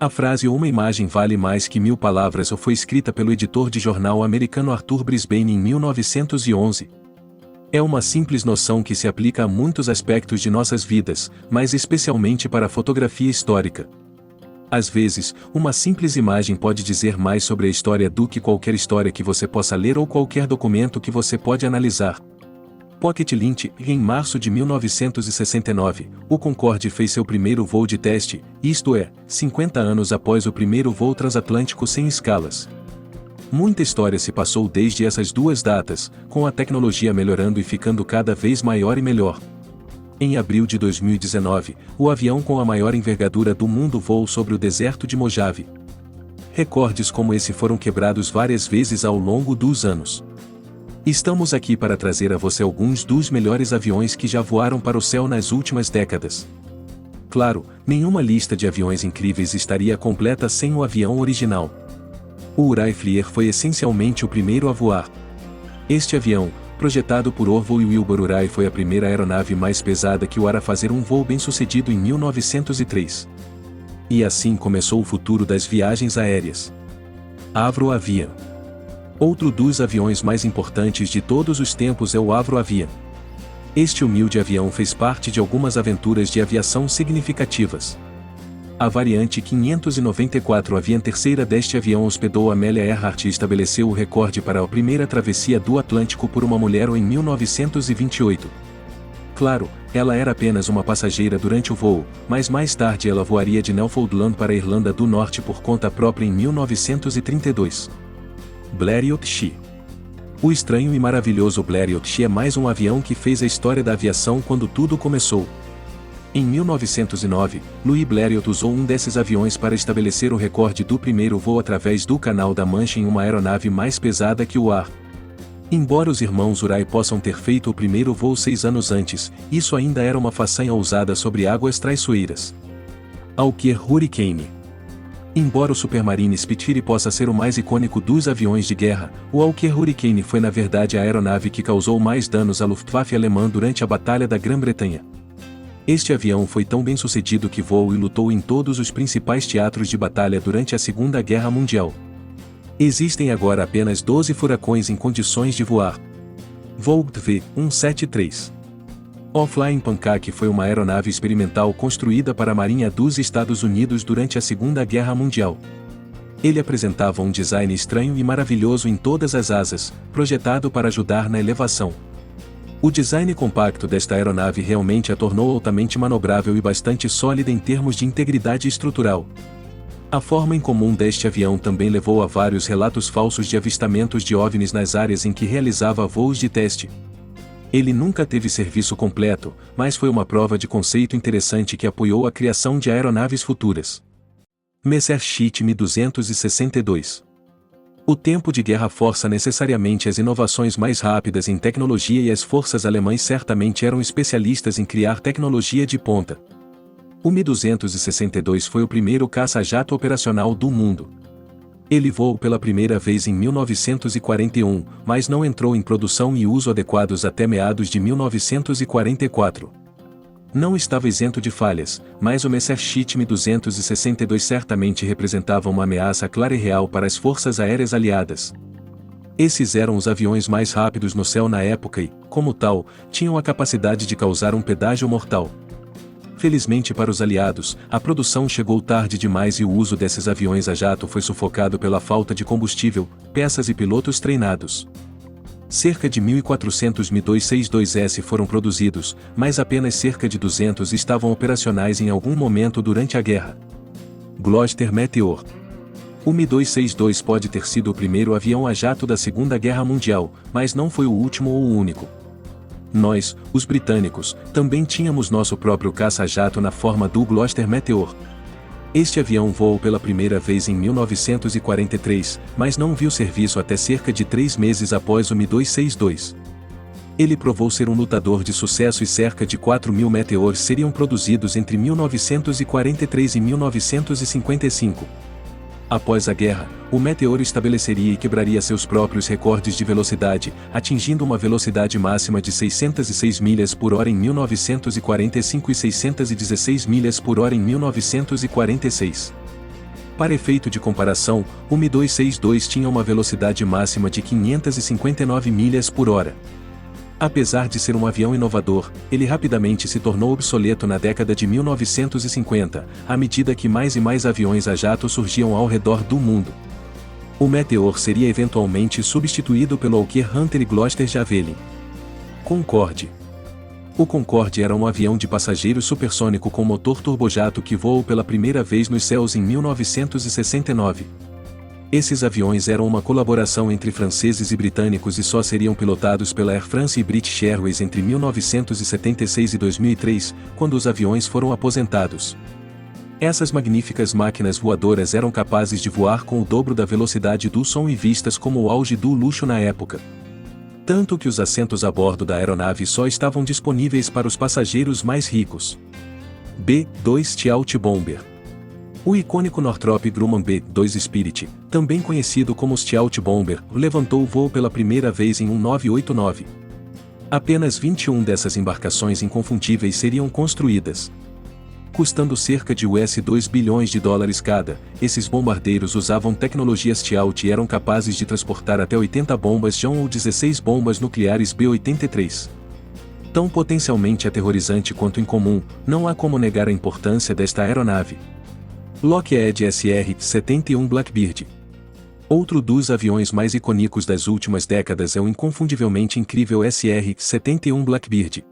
A frase ou uma imagem vale mais que 1000 palavras foi escrita pelo editor de jornal americano Arthur Brisbane em 1911. É uma simples noção que se aplica a muitos aspectos de nossas vidas, mas especialmente para a fotografia histórica. Às vezes, uma simples imagem pode dizer mais sobre a história do que qualquer história que você possa ler ou qualquer documento que você pode analisar. Pocket Lint, em março de 1969, o Concorde fez seu primeiro voo de teste, isto é, 50 anos após o primeiro voo transatlântico sem escalas. Muita história se passou desde essas duas datas, com a tecnologia melhorando e ficando cada vez maior e melhor. Em abril de 2019, o avião com a maior envergadura do mundo voou sobre o deserto de Mojave. Recordes como esse foram quebrados várias vezes ao longo dos anos. Estamos aqui para trazer a você alguns dos melhores aviões que já voaram para o céu nas últimas décadas. Claro, nenhuma lista de aviões incríveis estaria completa sem o avião original. O Wright foi essencialmente o primeiro a voar. Este avião, projetado por Orville Wilbur Wright, foi a primeira aeronave mais pesada que voara a fazer um voo bem-sucedido em 1903. E assim começou o futuro das viagens aéreas. Avro Avian. Outro dos aviões mais importantes de todos os tempos é o Avro Avian. Este humilde avião fez parte de algumas aventuras de aviação significativas. A variante 594 Avian terceira deste avião hospedou Amelia Earhart e estabeleceu o recorde para a primeira travessia do Atlântico por uma mulher em 1928. Claro, ela era apenas uma passageira durante o voo, mas mais tarde ela voaria de Newfoundland para a Irlanda do Norte por conta própria em 1932. Blériot She. O estranho e maravilhoso Blériot She é mais um avião que fez a história da aviação quando tudo começou. Em 1909, Louis Blériot usou um desses aviões para estabelecer o recorde do primeiro voo através do Canal da Mancha em uma aeronave mais pesada que o ar. Embora os irmãos Wright possam ter feito o primeiro voo 6 anos antes, isso ainda era uma façanha ousada sobre águas traiçoeiras. Hawker Hurricane. Embora o Supermarine Spitfire possa ser o mais icônico dos aviões de guerra, o Hawker Hurricane foi na verdade a aeronave que causou mais danos à Luftwaffe alemã durante a Batalha da Grã-Bretanha. Este avião foi tão bem sucedido que voou e lutou em todos os principais teatros de batalha durante a Segunda Guerra Mundial. Existem agora apenas 12 furacões em condições de voar. Vogt V-173. O Flying Pancake foi uma aeronave experimental construída para a Marinha dos Estados Unidos durante a Segunda Guerra Mundial. Ele apresentava um design estranho e maravilhoso em todas as asas, projetado para ajudar na elevação. O design compacto desta aeronave realmente a tornou altamente manobrável e bastante sólida em termos de integridade estrutural. A forma incomum deste avião também levou a vários relatos falsos de avistamentos de OVNIs nas áreas em que realizava voos de teste. Ele nunca teve serviço completo, mas foi uma prova de conceito interessante que apoiou a criação de aeronaves futuras. Messerschmitt Me-262. O tempo de guerra força necessariamente as inovações mais rápidas em tecnologia e as forças alemãs certamente eram especialistas em criar tecnologia de ponta. O Me-262 foi o primeiro caça-jato operacional do mundo. Ele voou pela primeira vez em 1941, mas não entrou em produção e uso adequados até meados de 1944. Não estava isento de falhas, mas o Messerschmitt Me-262 certamente representava uma ameaça clara e real para as forças aéreas aliadas. Esses eram os aviões mais rápidos no céu na época e, como tal, tinham a capacidade de causar um pedágio mortal. Felizmente para os aliados, a produção chegou tarde demais e o uso desses aviões a jato foi sufocado pela falta de combustível, peças e pilotos treinados. Cerca de 1.400 Me-262S foram produzidos, mas apenas cerca de 200 estavam operacionais em algum momento durante a guerra. Gloster Meteor. O Me-262 pode ter sido o primeiro avião a jato da Segunda Guerra Mundial, mas não foi o último ou o único. Nós, os britânicos, também tínhamos nosso próprio caça-jato na forma do Gloster Meteor. Este avião voou pela primeira vez em 1943, mas não viu serviço até cerca de 3 meses após o Me-262. Ele provou ser um lutador de sucesso e cerca de 4.000 Meteors seriam produzidos entre 1943 e 1955. Após a guerra, o Meteor estabeleceria e quebraria seus próprios recordes de velocidade, atingindo uma velocidade máxima de 606 milhas por hora em 1945 e 616 milhas por hora em 1946. Para efeito de comparação, o Mi-262 tinha uma velocidade máxima de 559 milhas por hora. Apesar de ser um avião inovador, ele rapidamente se tornou obsoleto na década de 1950, à medida que mais e mais aviões a jato surgiam ao redor do mundo. O Meteor seria eventualmente substituído pelo Hawker Hunter e Gloster Javelin. Concorde. O Concorde era um avião de passageiros supersônico com motor turbojato que voou pela primeira vez nos céus em 1969. Esses aviões eram uma colaboração entre franceses e britânicos e só seriam pilotados pela Air France e British Airways entre 1976 e 2003, quando os aviões foram aposentados. Essas magníficas máquinas voadoras eram capazes de voar com o dobro da velocidade do som e vistas como o auge do luxo na época. Tanto que os assentos a bordo da aeronave só estavam disponíveis para os passageiros mais ricos. B-2 Stealth Bomber. O icônico Northrop Grumman B-2 Spirit, também conhecido como Stealth Bomber, levantou o voo pela primeira vez em 1989. Apenas 21 dessas embarcações inconfundíveis seriam construídas. Custando cerca de US$2 bilhões cada, esses bombardeiros usavam tecnologia Stealth e eram capazes de transportar até 80 bombas John ou 16 bombas nucleares B-83. Tão potencialmente aterrorizante quanto incomum, não há como negar a importância desta aeronave. Lockheed SR-71 Blackbird. Outro dos aviões mais icônicos das últimas décadas é o inconfundivelmente incrível SR-71 Blackbird.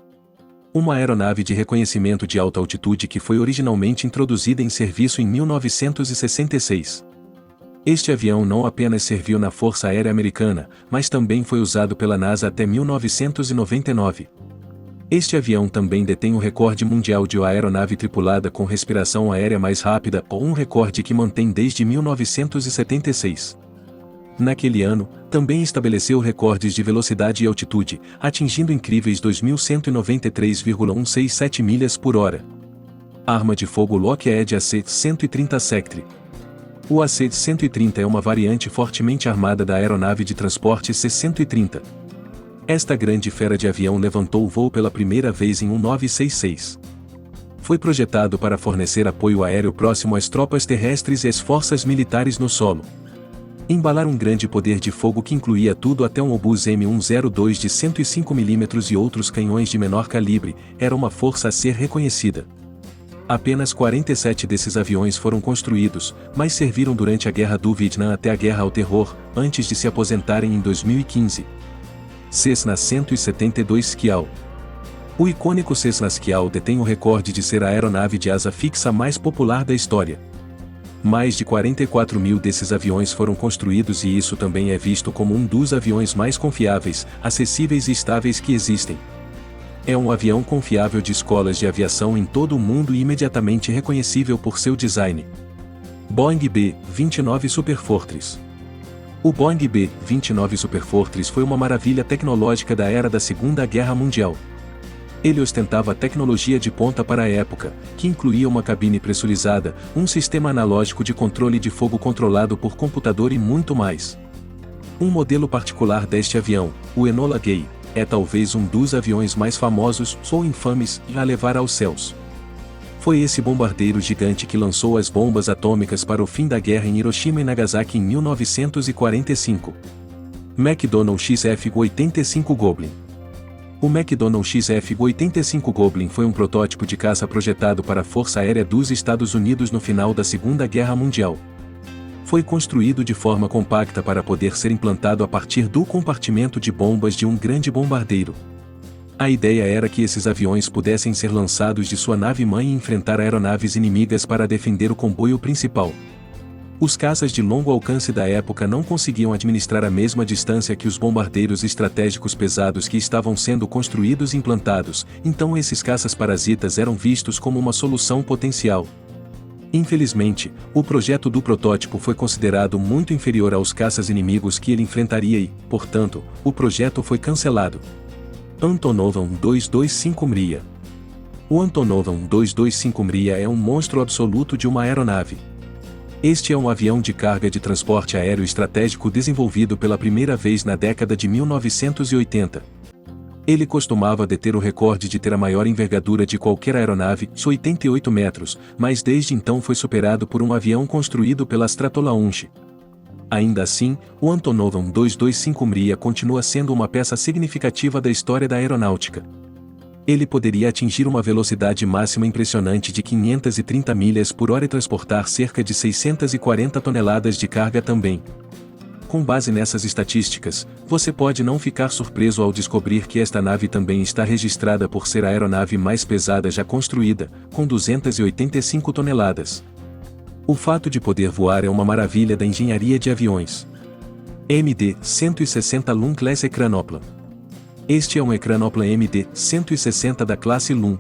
Uma aeronave de reconhecimento de alta altitude que foi originalmente introduzida em serviço em 1966. Este avião não apenas serviu na Força Aérea Americana, mas também foi usado pela NASA até 1999. Este avião também detém o recorde mundial de aeronave tripulada com respiração aérea mais rápida, ou um recorde que mantém desde 1976. Naquele ano, também estabeleceu recordes de velocidade e altitude, atingindo incríveis 2.193,167 milhas por hora. Arma de fogo Lockheed AC-130 Sectre. O AC-130 é uma variante fortemente armada da aeronave de transporte C-130. Esta grande fera de avião levantou o voo pela primeira vez em 1966. Foi projetado para fornecer apoio aéreo próximo às tropas terrestres e às forças militares no solo. Embalar um grande poder de fogo que incluía tudo até um obus M102 de 105 mm e outros canhões de menor calibre, era uma força a ser reconhecida. Apenas 47 desses aviões foram construídos, mas serviram durante a Guerra do Vietnã até a Guerra ao Terror, antes de se aposentarem em 2015. Cessna 172 Schial. O icônico Cessna Schial detém o recorde de ser a aeronave de asa fixa mais popular da história. Mais de 44 mil desses aviões foram construídos e isso também é visto como um dos aviões mais confiáveis, acessíveis e estáveis que existem. É um avião confiável de escolas de aviação em todo o mundo e imediatamente reconhecível por seu design. Boeing B-29 Superfortress. O Boeing B-29 Superfortress foi uma maravilha tecnológica da era da Segunda Guerra Mundial. Ele ostentava tecnologia de ponta para a época, que incluía uma cabine pressurizada, um sistema analógico de controle de fogo controlado por computador e muito mais. Um modelo particular deste avião, o Enola Gay, é talvez um dos aviões mais famosos ou infames a levar aos céus. Foi esse bombardeiro gigante que lançou as bombas atômicas para o fim da guerra em Hiroshima e Nagasaki em 1945. McDonnell XF-85 Goblin. O McDonnell XF-85 Goblin foi um protótipo de caça projetado para a Força Aérea dos Estados Unidos no final da Segunda Guerra Mundial. Foi construído de forma compacta para poder ser implantado a partir do compartimento de bombas de um grande bombardeiro. A ideia era que esses aviões pudessem ser lançados de sua nave-mãe e enfrentar aeronaves inimigas para defender o comboio principal. Os caças de longo alcance da época não conseguiam administrar a mesma distância que os bombardeiros estratégicos pesados que estavam sendo construídos e implantados, então esses caças parasitas eram vistos como uma solução potencial. Infelizmente, o projeto do protótipo foi considerado muito inferior aos caças inimigos que ele enfrentaria e, portanto, o projeto foi cancelado. Antonov An-225 Mriya. O Antonov An-225 Mriya é um monstro absoluto de uma aeronave. Este é um avião de carga de transporte aéreo estratégico desenvolvido pela primeira vez na década de 1980. Ele costumava deter o recorde de ter a maior envergadura de qualquer aeronave, 88 metros, mas desde então foi superado por um avião construído pela Stratolaunch. Ainda assim, o Antonov 225 Mriya continua sendo uma peça significativa da história da aeronáutica. Ele poderia atingir uma velocidade máxima impressionante de 530 milhas por hora e transportar cerca de 640 toneladas de carga também. Com base nessas estatísticas, você pode não ficar surpreso ao descobrir que esta nave também está registrada por ser a aeronave mais pesada já construída, com 285 toneladas. O fato de poder voar é uma maravilha da engenharia de aviões. MD-160 Lum Class Ecranoplan. Este é um Ecranoplan MD-160 da classe Lum.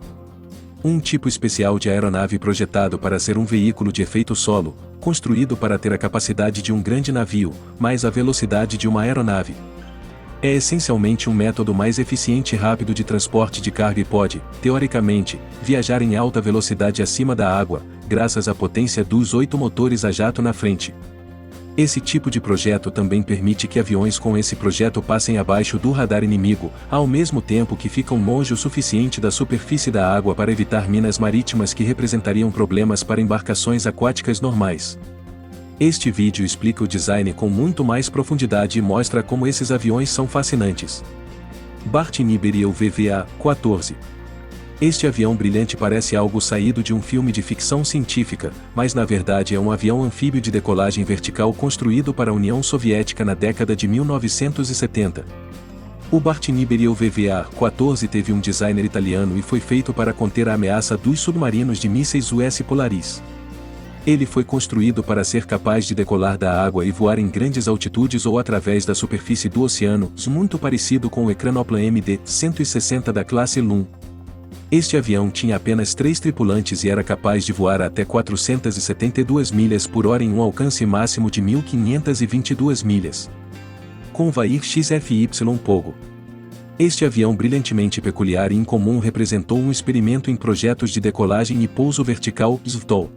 Um tipo especial de aeronave projetado para ser um veículo de efeito solo, construído para ter a capacidade de um grande navio, mas a velocidade de uma aeronave. É essencialmente um método mais eficiente e rápido de transporte de carga e pode, teoricamente, viajar em alta velocidade acima da água, graças à potência dos 8 motores a jato na frente. Esse tipo de projeto também permite que aviões com esse projeto passem abaixo do radar inimigo, ao mesmo tempo que ficam longe o suficiente da superfície da água para evitar minas marítimas que representariam problemas para embarcações aquáticas normais. Este vídeo explica o design com muito mais profundidade e mostra como esses aviões são fascinantes. Bartini Beryl VVA-14. Este avião brilhante parece algo saído de um filme de ficção científica, mas na verdade é um avião anfíbio de decolagem vertical construído para a União Soviética na década de 1970. O Bartini Beryl VVA-14 teve um designer italiano e foi feito para conter a ameaça dos submarinos de mísseis US Polaris. Ele foi construído para ser capaz de decolar da água e voar em grandes altitudes ou através da superfície do oceano, muito parecido com o Ecranoplan MD-160 da classe Lum. Este avião tinha apenas 3 tripulantes e era capaz de voar até 472 milhas por hora em um alcance máximo de 1.522 milhas. Convair XFY Pogo. Este avião brilhantemente peculiar e incomum representou um experimento em projetos de decolagem e pouso vertical (SVTOL).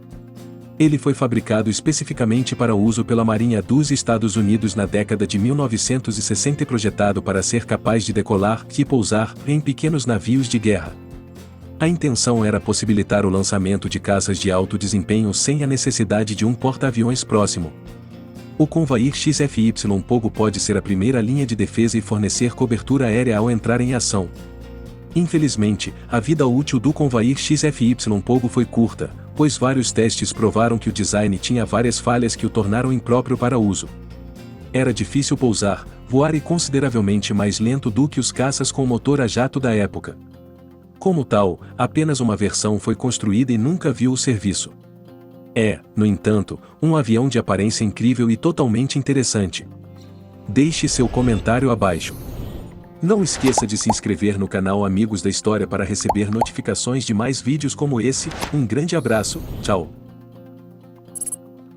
Ele foi fabricado especificamente para uso pela Marinha dos Estados Unidos na década de 1960 e projetado para ser capaz de decolar e pousar em pequenos navios de guerra. A intenção era possibilitar o lançamento de caças de alto desempenho sem a necessidade de um porta-aviões próximo. O Convair XFY Pogo pode ser a primeira linha de defesa e fornecer cobertura aérea ao entrar em ação. Infelizmente, a vida útil do Convair XFY Pogo foi curta, pois vários testes provaram que o design tinha várias falhas que o tornaram impróprio para uso. Era difícil pousar, voar e consideravelmente mais lento do que os caças com motor a jato da época. Como tal, apenas uma versão foi construída e nunca viu o serviço. É, no entanto, um avião de aparência incrível e totalmente interessante. Deixe seu comentário abaixo. Não esqueça de se inscrever no canal Amigos da História para receber notificações de mais vídeos como esse. Um grande abraço, tchau!